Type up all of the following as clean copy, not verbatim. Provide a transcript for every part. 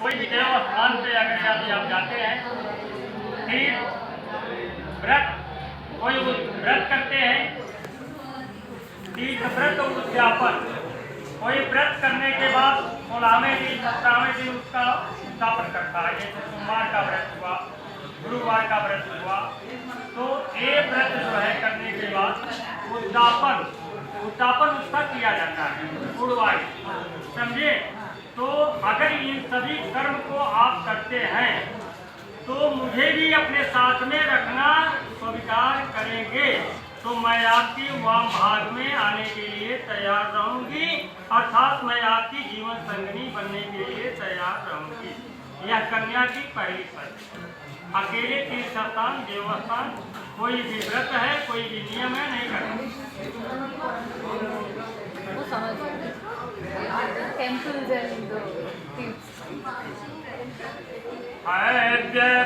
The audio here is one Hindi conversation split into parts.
कोई भी देव स्थान पे अगर यदि आप जाते हैं, फिर व्रत कोई व्रत करते हैं, तीर्थ व्रत उद्यापन, कोई व्रत करने के बाद 16वें दिन 17वें दिन उसका उद्यापन करता है। जैसे सोमवार का व्रत हुआ, गुरुवार का व्रत हुआ, तो ये व्रत जो है करने के बाद उद्यापन उसका किया जाता है, गुरुवार, समझे। तो अगर इन सभी कर्म को आप करते हैं तो मुझे भी अपने साथ में रखना स्वीकार करेंगे, तो मैं आपकी वाम भाग में आने के लिए तैयार रहूंगी, अर्थात मैं आपकी जीवन संगनी बनने के लिए तैयार रहूंगी। यह कन्या की पहली शर्त। अकेले तीर्थ स्थान देवस्थान कोई भी व्रत है, कोई भी नियम है, नहीं करना।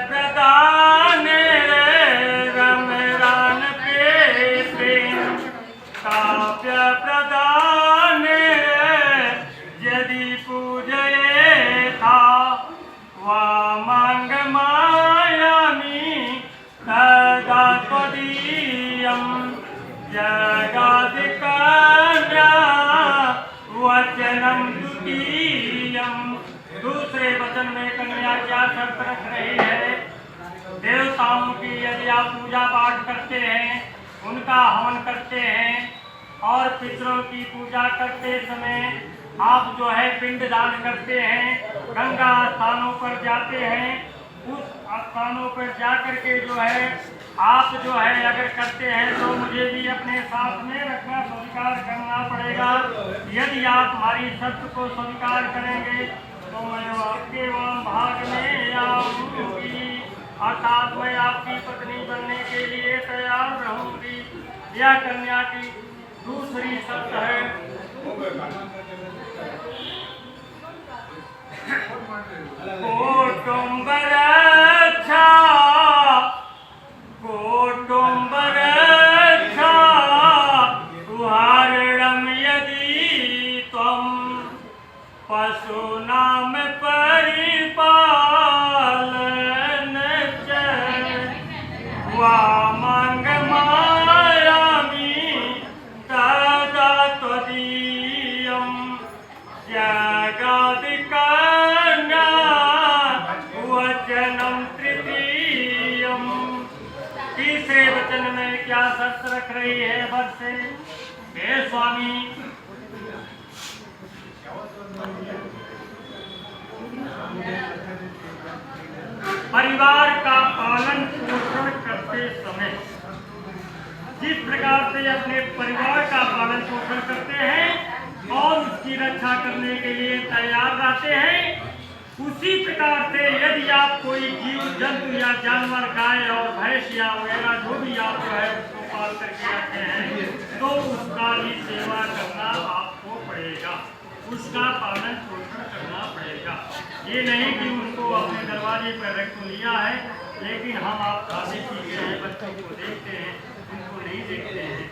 प्रदान रमरान प्रेम काव्य प्रदान यदि पूजये था वामांग मायामी तदा त्वदीयं जगादिकन्या वचनम द्वितीयं। दूसरे वचन में कन्या क्या शर्त रख रही है? देवताओं की यदि आप पूजा पाठ करते हैं, उनका हवन करते हैं और पितरों की पूजा करते समय आप जो है पिंड दान करते हैं, गंगा स्थानों पर जाते हैं, उस स्थानों पर जाकर के जो है आप जो है अगर करते हैं तो मुझे भी अपने साथ में रखना स्वीकार करना पड़ेगा। यदि आप हमारी शर्त को स्वीकार करेंगे तो मैं आपके वाम भाग में आऊंगी, अर्थात मैं आपकी पत्नी बनने के लिए तैयार रहूंगी। यह कन्या की दूसरी शर्त है। कौटुंब रक्षा उहारणं यदि त्वं पशूनां परिपालन च वामांग मायामी तदा त्वदीयं जगादिकन्या वचनं तृतीयं। तीसरे वचन में क्या शर्त रख रही है वर से? हे स्वामी, परिवार का पालन पोषण करते समय जिस प्रकार से अपने परिवार का पालन पोषण करते हैं और उसकी रक्षा करने के लिए तैयार रहते हैं, उसी प्रकार से यदि आप कोई जीव जंतु या जानवर, गाय और भैंस या वगैरह जो भी आप जो है उसको पाल करके रखते हैं, तो उसका भी सेवा करना आपको पड़ेगा, उसका पालन पोषण करना पड़ेगा। ये नहीं कि उनको अपने दरवाजे पर रख लिया है, लेकिन हम आप खाते पीते हैं, बच्चों को देखते हैं, उनको नहीं देखते हैं।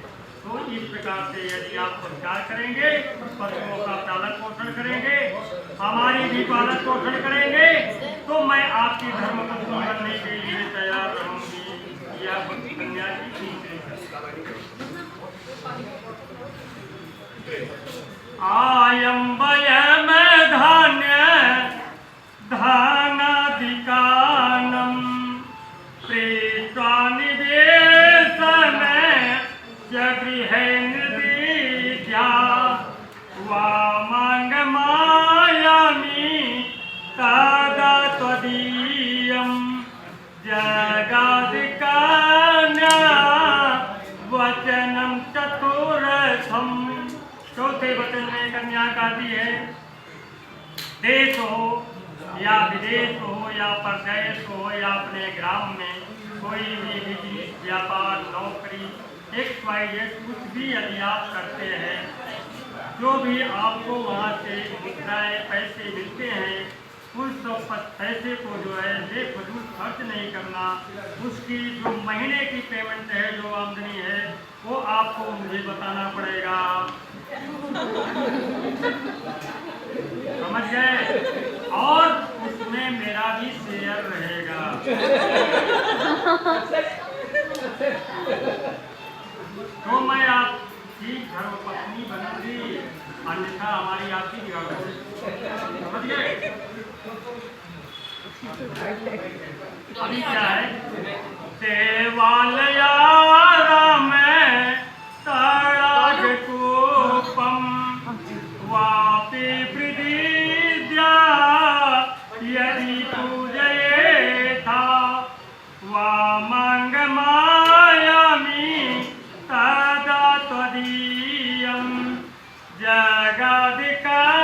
तो इस प्रकार से यदि आप संस्कार करेंगे, पशुओं का पालन पोषण करेंगे, हमारी भी पालन पोषण करेंगे, तो मैं आपकी धर्म पत्नी बनने के लिए तैयार रहूंगी। यह कन्या की तीसरी आयं वयं धान्य धानादिकानं प्रीत्वा निवेशन गृहे निर्विद्या वामांग मायामी तदा त्वदीयं जगादिकन्या वचनं चतुर्थं। चौथे वचन में कन्या कहती है, देश हो या विदेश हो या परदेश हो या अपने ग्राम में कोई भी बिजनेस, व्यापार, नौकरी, XYZ कुछ भी यदि आप करते हैं, जो भी आपको वहाँ से मुद्राएं पैसे मिलते हैं, उस सब पैसे को जो है बेफजूल खर्च नहीं करना। उसकी जो महीने की पेमेंट है, जो आमदनी है, वो आपको मुझे बताना पड़ेगा। समझ गए? और तो मैं आपकी धर्मपत्नी बनूंगी, अन्यथा हमारी आपकी बिगाड़ोगी। समझ गए? अभी क्या है? देवालयारा में तड़ाग कूपम वापि वृद्धिद्या यदि पूजयेथा वामंग मायामि तदा त्वदीयं जगदिकन्या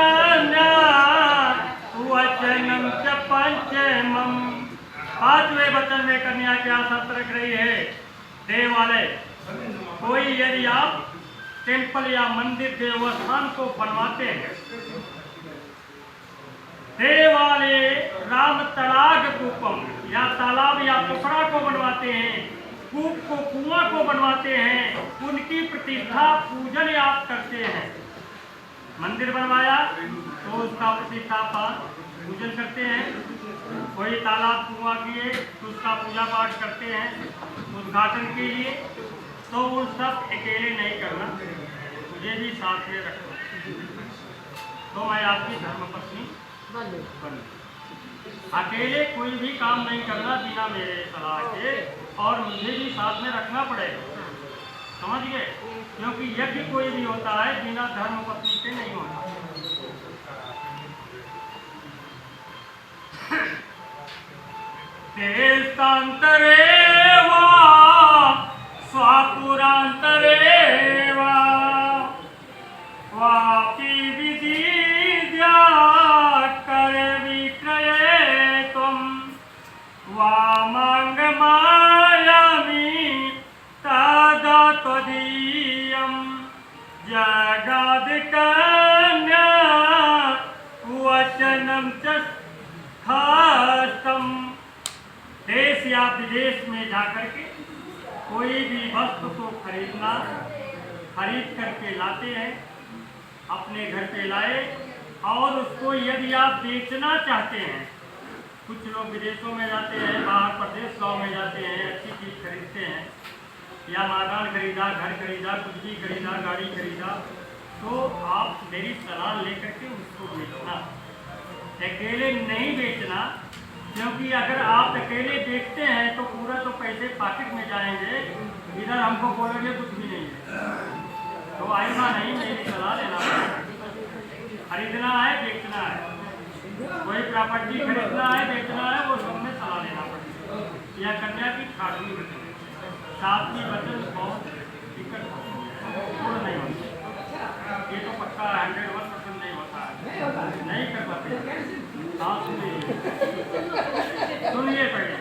वचनम च पंचमम। पांचवें वचन में कन्या क्या शर्त रख रही है? देवालय, कोई यदि आप टेम्पल या मंदिर देवस्थान को बनवाते हैं, देवालय राम तड़ाग कूपम या तालाब या पोखरा को बनवाते हैं, कूप को कुआं को बनवाते हैं, उनकी प्रतिष्ठा पूजन आप करते हैं। मंदिर बनवाया तो उसका प्रतिष्ठा पूजन करते हैं, कोई तालाब कुआं किए तो उसका पूजा पाठ करते हैं उद्घाटन के लिए। तो वो सब अकेले नहीं करना, मुझे भी साथ में रखना। तो मैं आपकी धर्मपत्नी बनूं। अकेले कोई भी काम नहीं करना बिना मेरे सलाह के, और मुझे भी साथ में रखना पड़ेगा। समझ गए? क्योंकि यज्ञ कोई भी होता है बिना धर्मपत्नी के नहीं होता। देशांतरे वा स्वापुरांतरे वा वापि विधिद्या कर विक्रये त्वं वामंग मायामि तदा त्वदीयं जगदिकन्या वचनम च स्थास्तम। देश या विदेश में जाकर के कोई भी वस्तु को खरीद करके लाते हैं, अपने घर पे लाए, और उसको यदि आप बेचना चाहते हैं, कुछ लोग विदेशों में जाते हैं, बाहर प्रदेश गाँव में जाते हैं, अच्छी चीज़ खरीदते हैं, या मकान खरीदा, घर खरीदा, कुछ भी खरीदा, गाड़ी खरीदा, तो आप मेरी सलाह लेकर के उसको बेचना, अकेले नहीं बेचना। क्योंकि अगर आप अकेले बेचते हैं तो पूरा तो पैसे पॉकेट में जाएंगे, इधर हमको बोलेंगे कुछ भी नहीं है, तो आएगा नहीं। मेरी सलाह लेना पड़ेगा। खरीदना है, बेचना है, कोई प्रॉपर्टी खरीदना है, बेचना है, वो सब में सलाह लेना पड़ेगा। या कन्या की छाटनी बचन, सातवीं वचन बहुत दिक्कत पूर्ण नहीं होती। ये तो पक्का 100% नहीं होता है, नहीं कर पाते। सुनिए पहले।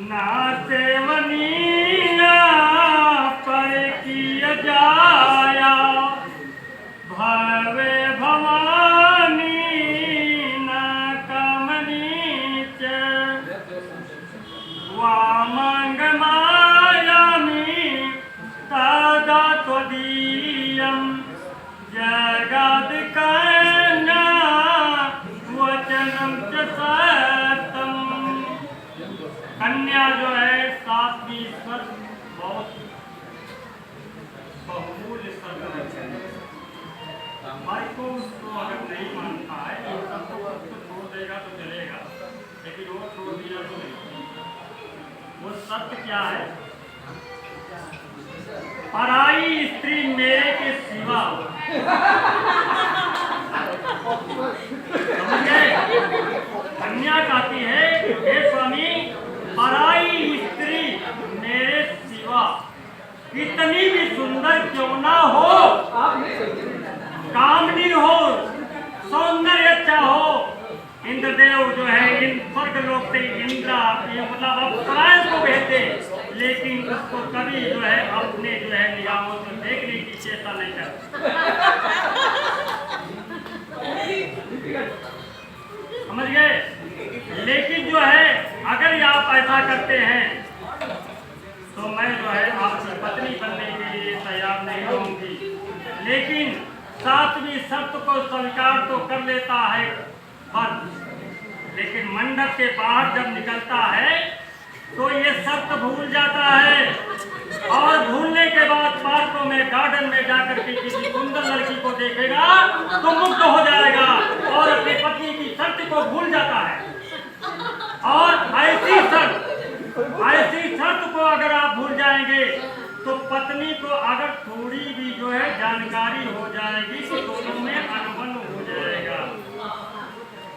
ना सेवनीना पर किया जाया भवे भवानी ना कामनी च वामंग मायामि तदा त्वदीयं जगदिकन्या वचनम च सत्यम। कन्या जो है सातवीं स्वर बहुत बहुमूल्य स्वर है। भाई को उसको अगर नहीं मानता है तो सबको छोड़ देगा तो चलेगा, लेकिन वो छोड़ दिया तो नहीं। वो सत्य क्या है? पराई स्त्री मेरे के सिवा, समझ गए? कन्या कहती है हे स्वामी, पराई स्त्री मेरे सिवा कितनी भी सुंदर क्यों ना हो, कामनी हो, सौंदर्य अच्छा हो, इंद्रदेव जो है इन स्वर्ग लोक से इंद्र मतलब अप्सराएं को भेजते, लेकिन उसको कभी जो है अपने जो है निगाहों से देखने की चेष्टा नहीं करते। समझ गए? लेकिन जो है अगर आप ऐसा करते हैं तो मैं जो है आपकी पत्नी बनने के लिए तैयार नहीं रहूंगी। लेकिन सातवीं शर्त को स्वीकार तो कर लेता है पर, लेकिन मंडप के बाहर जब निकलता है तो ये शर्त भूल जाता है, और भूलने के बाद पार्कों में, गार्डन में जाकर के किसी सुंदर लड़की को देखेगा तो मुग्ध हो जाएगा और अपनी पत्नी की शर्त को भूल जाता है। और ऐसी शर्त को अगर आप भूल जाएंगे तो पत्नी को अगर थोड़ी भी जो है जानकारी हो जाएगी तो दोनों में अनबन हो जाएगा,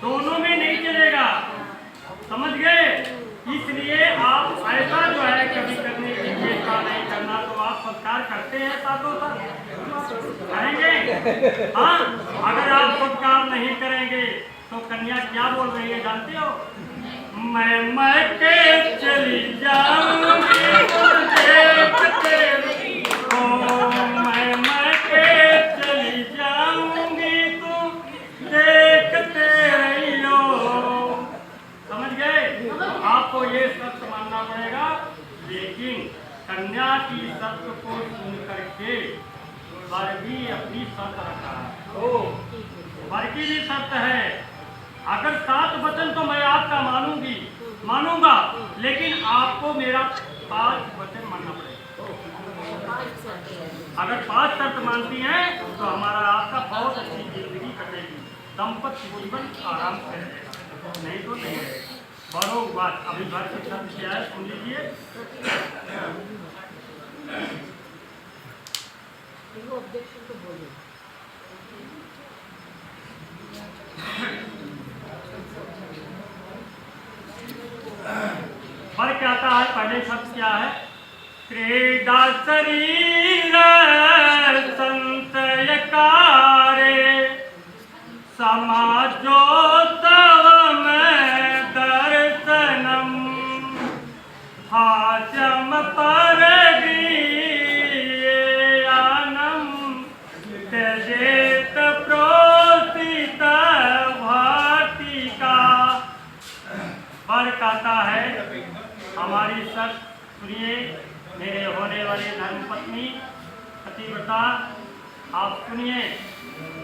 दोनों में नहीं चलेगा, समझ गए। इसलिए आप ऐसा जो है कभी करने की चेष्टा नहीं करना। तो आप संस्कार करते हैं साथों साथ करेंगे। हाँ, अगर आप संस्कार नहीं करेंगे तो कन्या क्या बोल रही है जानते हो? मैं के चली जाऊंगी तो देखते हो, मैं के चली जाऊंगी तो देखते रहियो। समझ गए? आपको ये शर्त मानना पड़ेगा, लेकिन कन्या की शर्त को सुन करके वर भी अपनी शर्त रखा है। वर की भी शर्त है, अगर 7 वचन तो मैं आपका मानूंगा, लेकिन आपको मेरा 5 वचन मानना पड़ेगा। अगर 5 शर्त मानती हैं तो हमारा आपका बहुत अच्छी जिंदगी कटेगी, दाम्पत्य जीवन आराम से रहेगा, नहीं तो नहीं रहेगा। बड़ो बात अभी घर की शर्त क्या है सुन लीजिए। फर्क क्या आता है? पहले शब्द क्या है? क्रीडा शरीर संशयकारे समाजोत्सव में दर्शनम हास्यम परगीयनम त्यजेत प्रोसित भातिका। फर्क आता है हमारी शर्त सुनिए, मेरे होने वाले धर्मपत्नी पतिव्रता, आप सुनिए,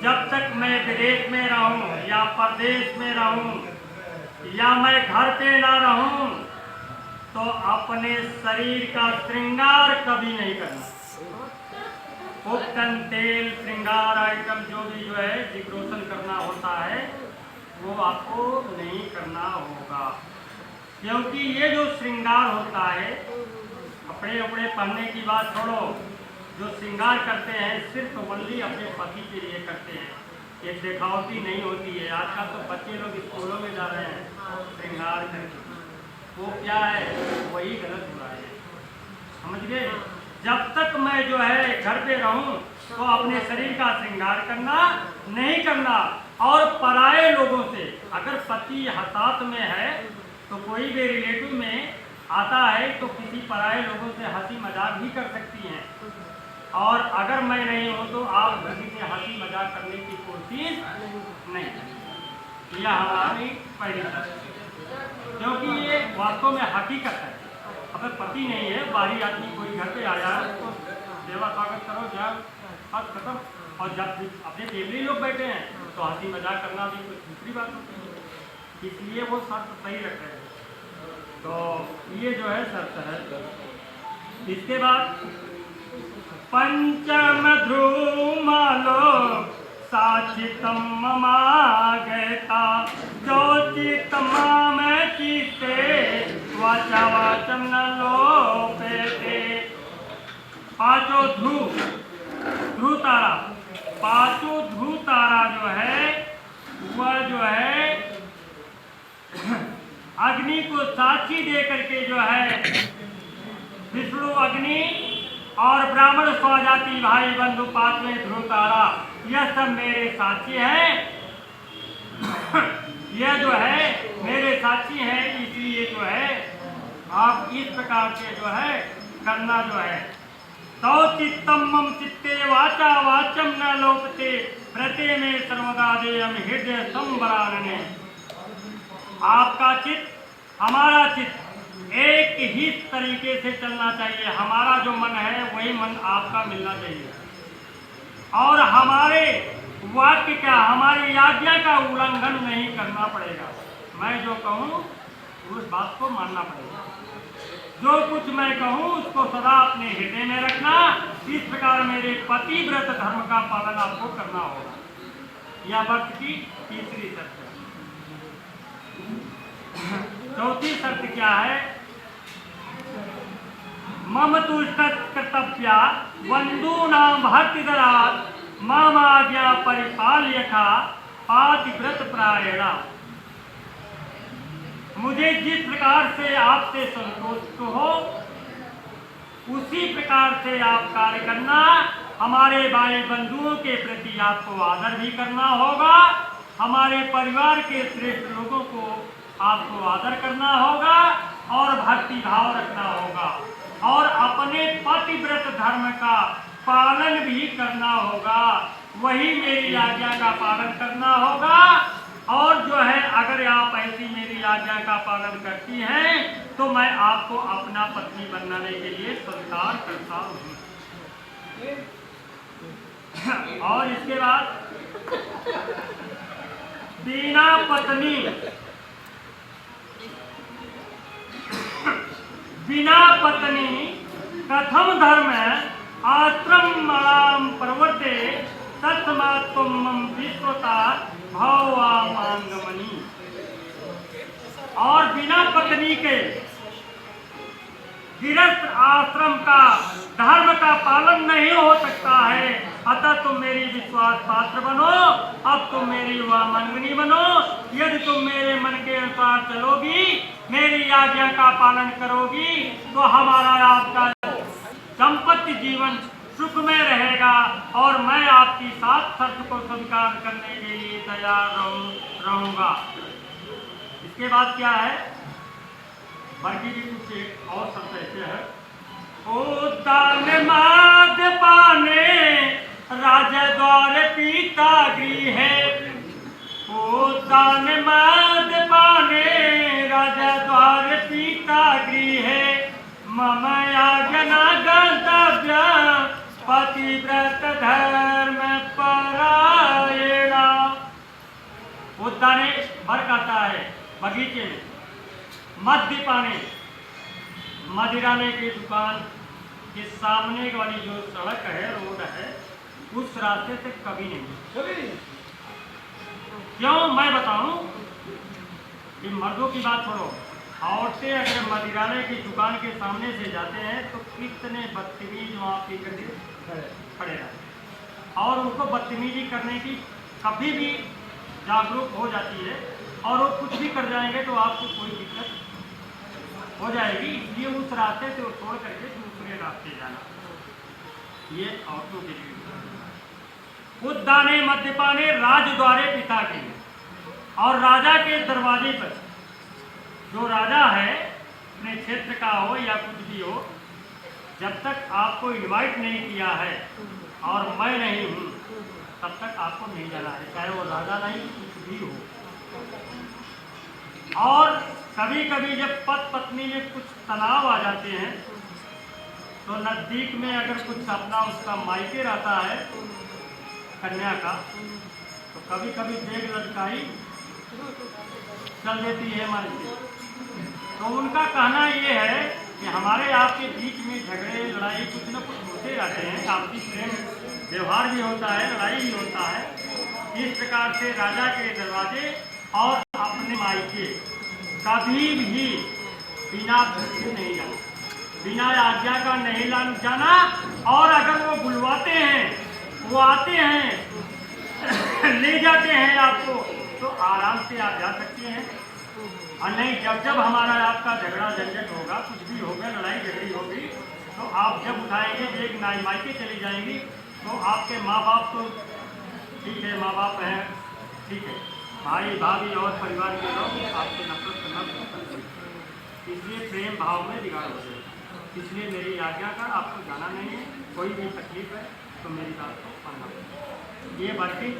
जब तक मैं विदेश में रहूं या परदेश में रहूं या मैं घर पे ना रहूं तो अपने शरीर का श्रृंगार कभी नहीं करना। उपटन, तेल, श्रृंगार आइटम जो भी जो है डिकोरेशन करना होता है वो आपको नहीं करना होगा, क्योंकि ये जो श्रृंगार होता है, कपड़े वपड़े पहनने की बात छोड़ो, जो श्रृंगार करते हैं सिर्फ वनली अपने पति के लिए करते हैं, ये दिखावटी नहीं होती है। आजकल तो बच्चे लोग स्कूलों में जा रहे हैं श्रृंगार करके, वो क्या है? वही गलत हो रहा है, समझ गए। जब तक मैं जो है घर पे रहूं तो अपने शरीर का श्रृंगार करना नहीं करना। और पराये लोगों से, अगर पति हताहत में है तो कोई भी रिलेटिव में आता है तो किसी पराये लोगों से हंसी मजाक भी कर सकती हैं, और अगर मैं नहीं हूं तो आप किसी से हंसी मजाक करने की कोशिश नहीं करें। यह हमारी पहली शर्त, क्योंकि ये वास्तव में हकीकत है। अगर पति नहीं है, बाहरी आदमी कोई घर पे आया है तो सेवा स्वागत करो, जाओ, बात खत्म। और जब अपने फैमिली लोग बैठे हैं तो हंसी मजाक करना भी कुछ दूसरी बात होती है, इसलिए वो शर्त सही रख रहे हैं। तो ये जो है शर्त है। इसके बाद पंचम ध्रुमालो साचितम ममागता ज्योतितमा में चिते वाचा वाचम न लोपेते। पांचों ध्रुव तारा, पांचों ध्रुव तारा जो है वह जो है अग्नि को साक्षी दे करके जो है विष्णु, अग्नि और ब्राह्मण स्वजाति भाई बंधु, पांचवें ध्रुव तारा, यह सब मेरे साक्षी हैं। यह जो है मेरे साक्षी हैं, इसलिए जो है आप इस प्रकार से जो है करना जो है। तौ चित्तम मम चित्ते वाचा वाचम न लोपते प्रते में सर्वदा देयम हृदय संबरानने। आपका चित्त, हमारा चित्त एक ही तरीके से चलना चाहिए। हमारा जो मन है वही मन आपका मिलना चाहिए, और हमारे वाक्य का, हमारी आज्ञा का उल्लंघन नहीं करना पड़ेगा। मैं जो कहूँ उस बात को मानना पड़ेगा। जो कुछ मैं कहूँ उसको सदा अपने हृदय में रखना। इस प्रकार मेरे पतिव्रत धर्म का पालन आपको करना होगा। यह व्रत की तीसरी शर्त है। चौथी शर्त क्या है? मम तुष्टत् कर्तव्या बंधूनां भक्तिदरात् मम आज्ञा परिपाल्यथा पातिव्रत प्रायणा। मुझे जिस प्रकार से आपसे संतोष हो उसी प्रकार से आप कार्य करना। हमारे भाई बंधुओं के प्रति आपको आदर भी करना होगा। हमारे परिवार के श्रेष्ठ लोगों को आपको आदर करना होगा और भक्ति भाव रखना होगा और अपने पतिव्रत धर्म का पालन भी करना होगा। वही मेरी आज्ञा का पालन करना होगा। और जो है, अगर आप ऐसी मेरी आज्ञा का पालन करती हैं तो मैं आपको अपना पत्नी बनाने के लिए स्वीकार करता हूँ। और इसके बाद बिना पत्नी कथम धर्म आश्रम प्रवर्ते तस्मात् मम विश्वता भवामांगमणि। और बिना पत्नी के गृहस्थ आश्रम का धर्म का पालन नहीं हो सकता है। अतः तुम मेरी विश्वास पात्र बनो। अब तुम मेरी वामांगनी बनो। यदि तुम मेरे मन के अनुसार चलोगी, मेरी आज्ञा का पालन करोगी तो हमारा आपका संपत्ति जीवन सुख में रहेगा और मैं आपकी सात शर्त को स्वीकार करने के लिए तैयार रहूंगा। इसके बाद क्या है? बाकी भी कुछ एक और शब्द ऐसे है। ओ दान माद पाने राजा द्वार पीता गृह। ओ दान माद पाने राजा द्वार पीता गृह। मम आज्ञा गंतव्य पतिव्रत धर्म परायणा। उद्याने फर्क आता है बगीचे में। मध्य पाने मदिराने की दुकान के सामने वाली जो सड़क है, रोड है, उस रास्ते से कभी नहीं। क्यों मैं बताऊं कि मर्दों की बात छोड़ो, औरतें अगर मदिराने की दुकान के सामने से जाते हैं तो कितने बदतमीज वहाँ पी करके खड़े रहते और उनको बदतमीजी करने की कभी भी जागरूक हो जाती है और वो कुछ भी कर जाएंगे तो आपको कोई दिक्कत हो जाएगी। इसलिए उस रास्ते से छोड़ करके दूसरे रास्ते जाना, ये औरतों के लिए। उद्याने मद्यपाने राजद्वारे पिता के। और राजा के दरवाजे पर जो राजा है, अपने क्षेत्र का हो या कुछ भी हो, जब तक आपको इनवाइट नहीं किया है और मैं नहीं हूँ तब तक आपको नहीं जाना है, चाहे वो राजा नहीं कुछ भी हो। और कभी कभी जब पति पत्नी में कुछ तनाव आ जाते हैं तो नज़दीक में अगर कुछ अपना उसका मायके रहता है कन्या का, तो कभी कभी देख लटकाई चल देती है मन से। तो उनका कहना ये है कि हमारे आपके बीच में झगड़े लड़ाई कुछ न कुछ होते रहते हैं, आपसी प्रेम व्यवहार भी होता है, लड़ाई भी होता है। इस प्रकार से राजा के दरवाजे और अपने मायके कभी भी बिना से नहीं जाना, बिना आज्ञा का नहीं जाना। और अगर वो बुलवाते हैं, वो आते हैं ले जाते हैं आपको, तो आराम से आप जा सकते हैं। और नहीं, जब हमारा आपका झगड़ा झंझट होगा, कुछ भी होगा, लड़ाई झगड़ी होगी, तो आप जब उठाएंगे एक मायके चली जाएंगी तो आपके माँ बाप तो ठीक है, माँ बाप हैं ठीक है, भाई भाभी और परिवार के लोग आपसे नफरत करना शुरू कर देंगे। इसलिए प्रेम भाव में बिगाड़ हो जाएगा। इसलिए मेरी आज्ञा का आपको जाना नहीं है। कोई भी तकलीफ है तो मेरी बात को मानना। ये बातें